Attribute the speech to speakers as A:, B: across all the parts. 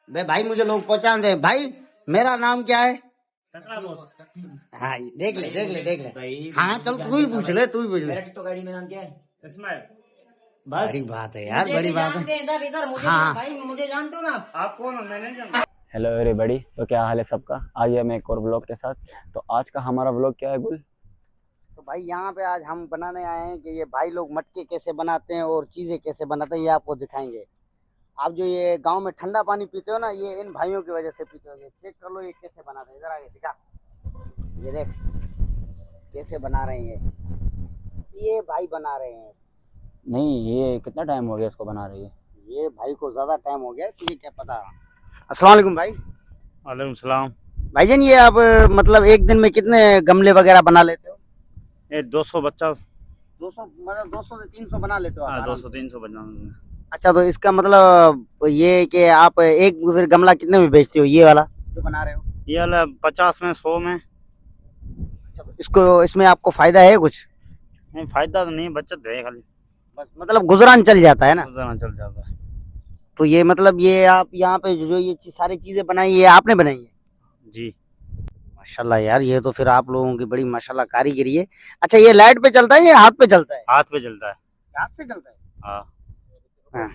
A: वे भाई मुझे लोग पहचान दे। भाई मेरा नाम क्या है? हाँ देख ले
B: भाई
A: हाँ चल तू ही पूछ ले
B: मेरा टिकटॉक आईडी में नाम क्या है? बस
A: बड़ी बात है यार,
B: मुझे
A: बड़ी
B: भी
A: बात
B: जानते
A: है।
B: हैं, इधर इधर मुझे
A: हाँ।
B: भाई मुझे जानते हो ना आप कौन हो? मैंने जानता।
C: हेलो एवरीबॉडी, तो क्या हाल है सबका। आइए मैं एक और ब्लॉग के साथ। तो आज का हमारा ब्लॉग क्या है गुल?
A: तो भाई यहाँ पे आज हम बनाने आए हैं कि ये भाई लोग मटके कैसे बनाते हैं और चीजें कैसे बनाते हैं, ये आपको दिखाएंगे। आप जो ये गांव में ठंडा पानी पीते हो ना, ये इन भाइयों की वजह से पीते हो। ये चेक कर लो ये कैसे बनाते हैं, इधर आगे दिखा। ये देख कैसे बना रहे हैं, ये भाई बना रहे हैं।
C: नहीं, ये कितना टाइम हो गया इसको बना रही है?
A: ये भाई को ज्यादा टाइम हो गया, तुझे क्या पता। अस्सलाम वालेकुम भाई।
D: वालेकुम सलाम।
A: भाईजान ये आप मतलब एक दिन में कितने गमले वगैरह बना लेते हो?
D: ये 200 बच्चा
A: 200 मतलब 200 से 300 बना लेते हो आप आराम से?
D: 200-300 बच्चा।
A: अच्छा, तो इसका मतलब ये कि आप एक फिर गमला कितने में बेचते हो, ये वाला जो बना रहे हो?
D: ये वाला 50 में 100 में।
A: अच्छा, तो इसको इसमें आपको फायदा है कुछ?
D: नहीं फायदा तो नहीं, बचत है खाली,
A: बस मतलब गुजरान चल जाता है ना।
D: गुजारा चल जाता है।
A: तो ये मतलब ये आप यहाँ पे जो ये सारी चीजें बनाई ये आपने बनाई है?
D: जी
A: माशाल्लाह यार, ये तो फिर आप लोगों की बड़ी माशाल्लाह कारीगरी है। अच्छा, ये लाइट पे चलता है या हाथ पे चलता है?
D: हाथ पे चलता है।
A: हाथ से चलता है।
D: हाँ
A: हाँ।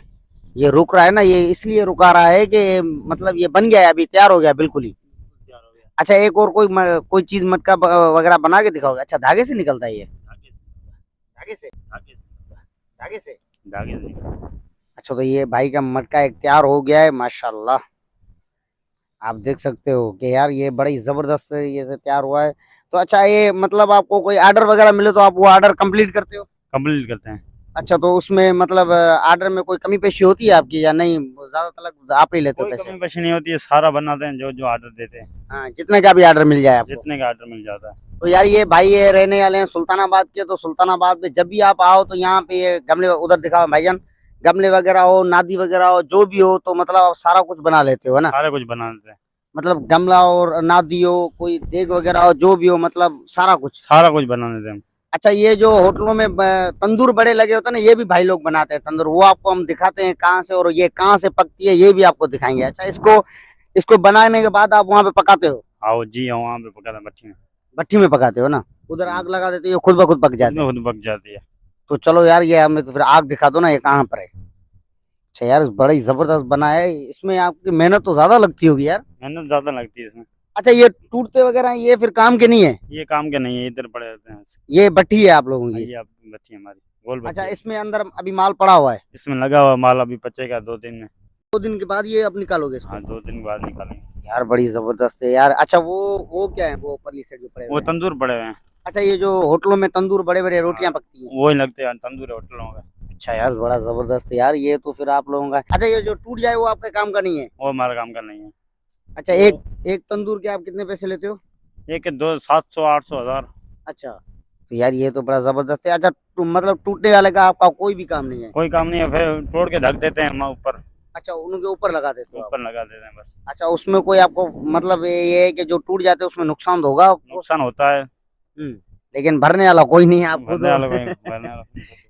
A: ये रुक रहा है ना, ये इसलिए रुका रहा है कि मतलब ये बन गया है, अभी तैयार हो गया बिल्कुल ही।
D: तैयार हो गया।
A: अच्छा, एक और कोई चीज मटका वगैरह बना के दिखाओगे? अच्छा, धागे से निकलता है ये? धागे से?
D: धागे
A: धागे से।
D: धागे से निकलता है।
A: अच्छा, तो ये भाई का मटका एक तैयार हो गया है माशाल्लाह। आप देख सकते हो कि यार ये बड़ी जबरदस्त ये से तैयार हुआ है। तो अच्छा, ये मतलब आपको कोई ऑर्डर वगैरह मिले तो आप वो ऑर्डर कंप्लीट करते हो?
D: कंप्लीट करते हैं।
A: अच्छा, तो उसमें मतलब ऑर्डर में कोई कमी पेशी होती है आपकी या नहीं? ज्यादातर आप ही लेते हो
D: कोई
A: पैसे?
D: कमी पेशी नहीं होती है, सारा बनाते हैं जो जो ऑर्डर देते हैं,
A: हाँ, जितने का भी ऑर्डर मिल जाए आपको।
D: जितने का ऑर्डर मिल जाता है।
A: तो यार ये भाई ये रहने वाले हैं सुल्तानाबाद के, तो सुल्तानाबाद में जब भी आप आओ तो यहाँ पे ये गमले उधर दिखाओ भाईजान, गमले वगैरह हो, नादी वगैरह हो, जो भी हो, तो मतलब आप सारा कुछ बना लेते हो है ना?
D: सारा कुछ बना देते हैं।
A: मतलब गमला और नादी हो, कोई देग वगैरह हो, जो भी हो, मतलब सारा कुछ।
D: सारा कुछ बना देते हैं।
A: अच्छा, ये जो होटलों में तंदूर बड़े लगे होते हैं ना, ये भी भाई लोग बनाते हैं तंदूर, वो आपको हम दिखाते हैं कहाँ से और ये कहाँ से पकती है, ये भी आपको दिखाएंगे। अच्छा, इसको बनाने के बाद आप वहाँ पे पकाते हो?
D: आओ जी, आओ वहाँ पे पकाते हैं भट्टी में।
A: भट्टी में पकाते हो ना? उधर आग लगा देते हो, ये खुद ब खुद पक जाते हैं?
D: खुद पक जाती है।
A: तो चलो यार, ये हमें तो फिर आग दिखा दो ना, ये कहाँ पर है। अच्छा यार, बड़ा ही जबरदस्त बना है। इसमें आपकी मेहनत तो ज्यादा लगती होगी यार।
D: मेहनत ज्यादा लगती है इसमें।
A: अच्छा, ये टूटते वगैरह ये फिर काम के नहीं है?
D: ये काम के नहीं है, इधर पड़े रहते हैं।
A: ये भट्टी है आप लोगों की?
D: ये आप भट्टी हमारी गोल भट्टी
A: अच्छा,
D: है।
A: इसमें अंदर अभी माल पड़ा हुआ है?
D: इसमें लगा हुआ माल अभी पचेगा 2 दिन में।
A: 2 दिन के बाद ये अब निकालोगे इसको?
D: हाँ 2 दिन बाद निकालेंगे।
A: यार बड़ी जबरदस्त है यार। अच्छा, वो क्या है वो परली साइड जो पड़े
D: वो
A: हुए हैं?
D: तंदूर पड़े हुए हैं।
A: अच्छा, ये जो होटलों में तंदूर बड़े बड़े रोटियां पकती हैं?
D: वो ही लगते हैं तंदूर होटलों में।
A: अच्छा यार, बड़ा जबरदस्त है यार, ये तो फिर आप लोगों का। अच्छा, ये जो टूट जाए वो आपके काम का नहीं है?
D: वो हमारा काम का नहीं है।
A: अच्छा, एक तंदूर के आप कितने पैसे लेते हो?
D: एक 2 700 800 1000।
A: अच्छा, तो यार ये तो बड़ा जबरदस्त है। अच्छा, मतलब टूटने वाले का आपका कोई भी काम नहीं है?
D: कोई काम नहीं है, फिर तोड़ के ढक देते हैं हम ऊपर।
A: अच्छा, उनके ऊपर लगा देते हो आप?
D: ऊपर लगा देते हैं बस।
A: अच्छा, उसमें कोई आपको मतलब ये है कि जो टूट जाते हैं उसमें नुकसान तो होगा आपको?
D: नुकसान होता है।
A: लेकिन भरने वाला कोई नहीं है, आप खुद
D: भरने
A: हो।
D: वाला भरने वाला।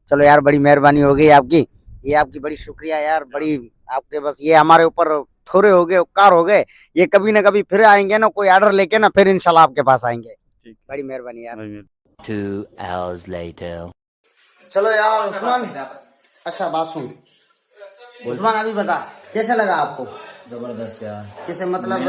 A: चलो यार, बड़ी मेहरबानी हो गई आपकी, ये आपकी बड़ी शुक्रिया यार, बड़ी आपके बस ये हमारे ऊपर थोड़े हो गए, उपकार हो गए। ये कभी ना कभी फिर आएंगे ना, कोई ऑर्डर लेके ना, फिर इंशाल्लाह आपके पास आएंगे।
D: ठीक।
A: बड़ी मेहरबानी यार।
C: 2 hours later.
A: चलो यार उस्मान, अच्छा बात सुन उस्मान, अभी बता कैसे लगा आपको?
B: जबरदस्त यार,
A: कैसे मतलब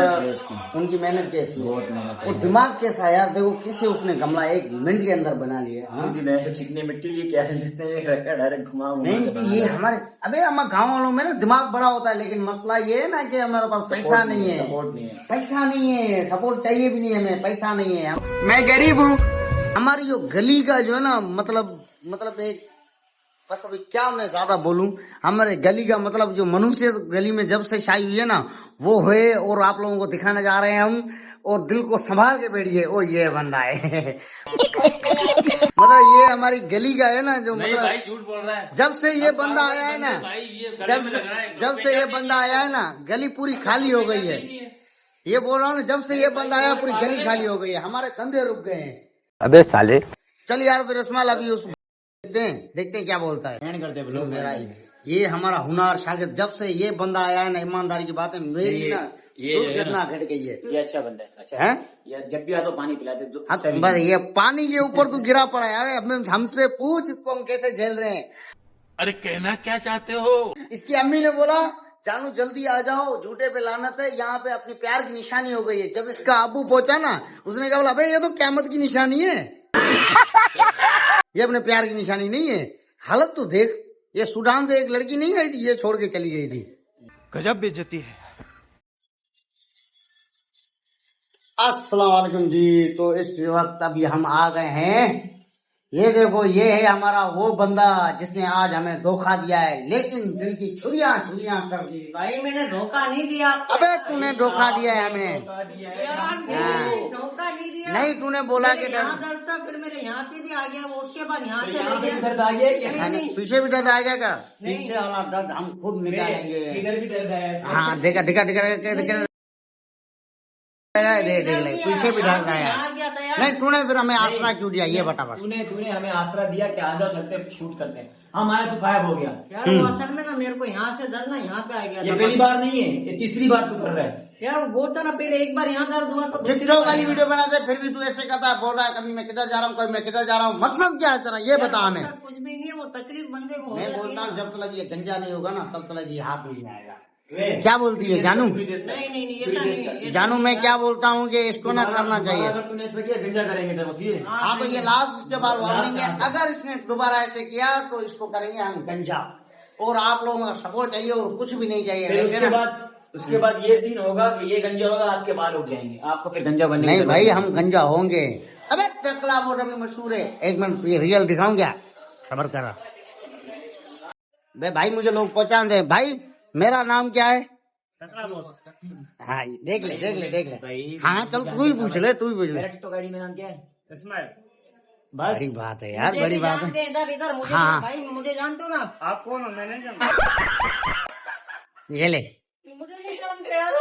A: उनकी मेहनत कैसी है?
B: बहुत मेहनत
A: और दिमाग कैसा है यार, देखो कैसे उसने गमला 1 मिनट के अंदर बना लिया। हाँ?
B: चिकनी मिट्टी लिए क्या है, जिसने रखा डायरेक्ट घुमा
A: नहीं जी, ये हमारे हमारे गाँव वालों में ना दिमाग बड़ा होता है, लेकिन मसला ये है ना कि हमारे पास पैसा नहीं है।
B: सपोर्ट नहीं है।
A: पैसा नहीं है, सपोर्ट चाहिए भी नहीं, हमें पैसा नहीं है, मैं गरीब हूँ। हमारी जो गली का जो है ना मतलब एक बस अभी क्या मैं ज्यादा बोलूं, हमारे गली का मतलब जो मनुष्य गली में जब से छाई हुई है ना वो है, और आप लोगों को दिखाने जा रहे हैं हम। और दिल को संभाल के बैठिए, ओ ये बंदा है मतलब ये हमारी गली का है ना, जो मतलब
E: भाई झूठ बोल रहा है।
A: जब से ये बंदा आया है ना,
E: भाई ये गले में लग रहा है।
A: जब से ये बंदा आया है ना, गली पूरी खाली हो गई है। ये बोल रहा हूँ ना, जब से ये बंदा आया पूरी गली खाली हो गई है, हमारे धंधे रुक गए हैं।
C: अबे साले।
A: चल यार फिर रसमाल अभी उस देखते हैं क्या बोलता है।
B: करते
A: मेरा ही ये हमारा हुनर शागिर्द, जब से ये बंदा आया है ना, ईमानदारी की बात है, मेरी ना दूध कितना घट गई है।
C: ये अच्छा बंदा है, अच्छा
A: हैं?
C: ये जब भी आ तो पानी पिलाते जो
A: हाँ, बस ये पानी के ऊपर तू गिरा पड़ा है। अब हमसे पूछ इसको हम कैसे झेल रहे हैं।
F: अरे कहना क्या चाहते हो?
A: इसकी अम्मी ने बोला जानू जल्दी आ जाओ, झूठे पे लानत है, यहाँ पे अपनी प्यार की निशानी हो गई है। जब इसका अबू पहुंचा ना, उसने कहा बोला भाई ये तो क़यामत की निशानी है। ये अपने प्यार की निशानी नहीं है। हालत तो देख, ये सूडान से एक लड़की नहीं आई थी, ये छोड़ के चली गई थी।
F: गजब बेइज्जती है।
A: अस्सलाम वालेकुम जी। तो इस वक्त अभी हम आ गए हैं, ये देखो ये है हमारा वो बंदा जिसने आज हमें धोखा दिया है, लेकिन दिल की छुरियां छुरियां कर दी।
G: भाई मैंने धोखा नहीं दिया।
A: अबे तूने धोखा दिया है हमें।
G: यार मैंने धोखा नहीं दिया।
A: नहीं, तूने बोला कि
G: यहाँ दर्द था, फिर मेरे यहाँ पे भी आ गया, वो उसके बाद यहाँ चले गया।
A: पीछे भी दर्द आएगा क्या? पीछे वाला दर्द हम खुद निकालेंगे।
B: इधर भी दर्द है।
A: हाँ देखा देखा देखा देखा देख ले, पीछे भी दर्द आया।
G: आ गया था यार।
A: नहीं, तूने फिर हमें आसरा क्यों दिया, ये बता बस।
B: तूने हमें आसरा दिया कि आ जाओ चलते हैं, शूट करते हैं। हम आए तो गायब हो गया।
G: यार वो असल में ना मेरे को यहाँ से दर्द ना यहाँ पे आ गया
B: ये
G: था।
B: पहली बार नहीं है, ये तीसरी बार तू कर रहा है।
G: यार वो बोलता ना पहले एक बार यहाँ दर्द हुआ तो
A: चित्रों वाली वीडियो बनाते फिर भी तू ऐसे करता है, बोल रहा है कभी मैं किधर जा रहा हूँ, कभी मैं किधर जा रहा हूँ। मकसद क्या है तेरा, ये बता हमें।
G: कुछ भी नहीं है, वो तकलीफ बंदे को हो
A: मैं
G: जाती है।
A: बोलता हूँ जब तक ये गंजा नहीं होगा ना, तब तक ये हाथ नहीं आएगा।
B: वे,
A: क्या बोलती है जानू?
G: नहीं ऐसा नहीं।
A: जानू मैं क्या बोलता हूँ कि इसको ना करना चाहिए।
B: अगर तूने ऐसा किया गंजा करेंगे तो बस ये।
A: हाँ तो ये लास्ट इसके बाद वार्निंग है, अगर इसने दोबारा ऐसे किया तो इसको करेंगे हम गंजा। और आप लोगों का सपोर्ट चाहिए और कुछ भी नहीं चाहिए।
B: फिर
A: वैसे
B: उसके
A: ना-
B: बाद उसके बाद ये सीन होगा कि ये गंजा होगा, आपके बाल उग जाएंगे, आपको फिर गंजा बनने की
A: नहीं
B: जरूरत
A: भाई हम गंजा होंगे। अबे टकला बोर्ड अभी मशहूर है, एक मिनट ये रियल दिखाऊं क्या? सबर करा बे भाई, मुझे लोग पहचान दे। भाई मेरा नाम क्या है? हाँ देख ले देख ले देख ले।
B: भाई
A: हाँ चल तू ही पूछ ले, तू ही पूछ ले।
B: मेरा टिकटॉक आईडी में नाम क्या है? इस्माइल। बस
A: बड़ी बात है यार,
G: मुझे
A: बड़ी
G: भी
A: बात
G: जानते
A: है।
G: हैं, इधर इधर मुझे
A: हाँ।
G: भाई मुझे जानते हो ना।
D: आप कौन हो? मैंने नहीं जानता।
A: ये ले
G: मुझे नहीं जानते यार।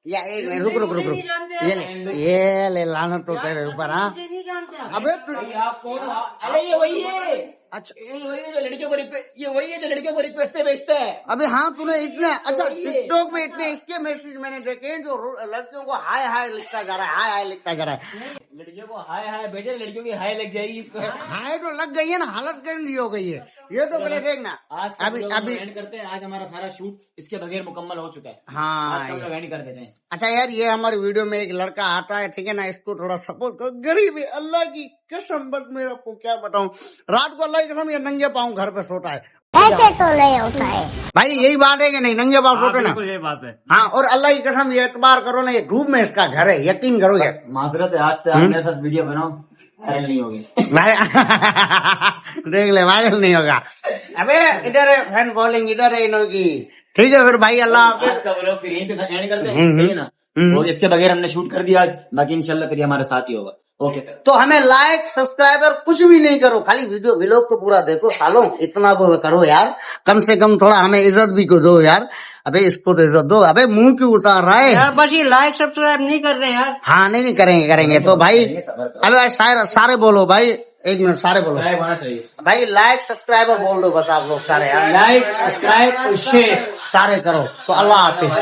A: या एक मिनट, रुक रुक रुक रुक, ये ले लाना तो तेरे ऊपर। हाँ
G: मुझे नहीं जानते आप।
A: अबे तू
B: आप कौन हो? अरे ये वही है,
A: अच्छा
B: ये वही है जो लड़कियों को ये वही है जो लड़कियों को रिक्वेस्ट से भेजता है।
A: अबे हाँ तूने इतने अच्छा टिकटॉक में इतने इसके मैसेज मैंने देखे जो लड़कियों को हाय हाय लिखता जा रहा है, हाय हाय लिखता जा रहा है।
B: लड़कियों को हाय हाय भेजे, लड़कियों की हाय लग जाएगी इसको।
A: हाय तो लग गई है ना, हालत गंदी हो गई है। ये तो पहले देखना।
B: आज का
A: अभी
B: अभी
A: अभी
B: एंड करते हैं। आज हमारा सारा शूट इसके बगैर मुकम्मल हो चुका है।
A: हाँ
B: आज का हम लोग एंड कर देते हैं।
A: अच्छा यार, ये हमारी वीडियो में एक लड़का आता है, ठीक है ना, इसको थोड़ा सपोर्ट करो। गरीब है, अल्लाह की कसम, बस मैं आपको क्या बताऊं, रात को अल्लाह की कसम ये नंगे पाँव घर पे सोता है।
H: ऐसे तो नहीं होता है।
A: भाई यही बात है कि नहीं, नंगे पाँव सोते ना।
D: बिल्कुल ये बात है।
A: हाँ, और अल्लाह की कसम ये एतबार करो ना, ये धूप में इसका घर है, यकीन करो ये।
B: माजरत है, आज से आप मेरे साथ वीडियो बनाओ, वायरल नहीं होगी।
A: देख ले वायरल नहीं होगा। अबे इधर है फैन फॉलोइंग, इधर है इन्हों की। ठीक है फिर भाई, अल्लाह हाफिज।
B: आज का व्लॉग फिर यहीं पे एंड करते हैं, सही है ना? और इसके बगैर हमने शूट कर दिया आज, बाकी इंशाल्लाह फिर ये हमारे साथ ही होगा। ओके,
A: तो हमें लाइक सब्सक्राइबर कुछ भी नहीं करो, खाली वीडियो व्लॉग को पूरा देखो सालों, इतना वो करो यार। कम से कम थोड़ा हमें इज्जत भी को दो यार। अबे इसको तो इज्जत दो। अबे मुंह क्यों उतार रहा है?
G: यार बस ये लाइक सब्सक्राइब नहीं कर रहे यार।
A: हाँ नहीं करेंगे करेंगे तो भाई। अबे सारे बोलो भाई, एक मिनट सारे बोलो
B: होना चाहिए।
A: भाई। लाइक सब्सक्राइबर बोल दो बस आप लोग सारे यार।
B: लाइक सब्सक्राइब और शेयर
A: सारे करो तो अल्लाह हाफिज।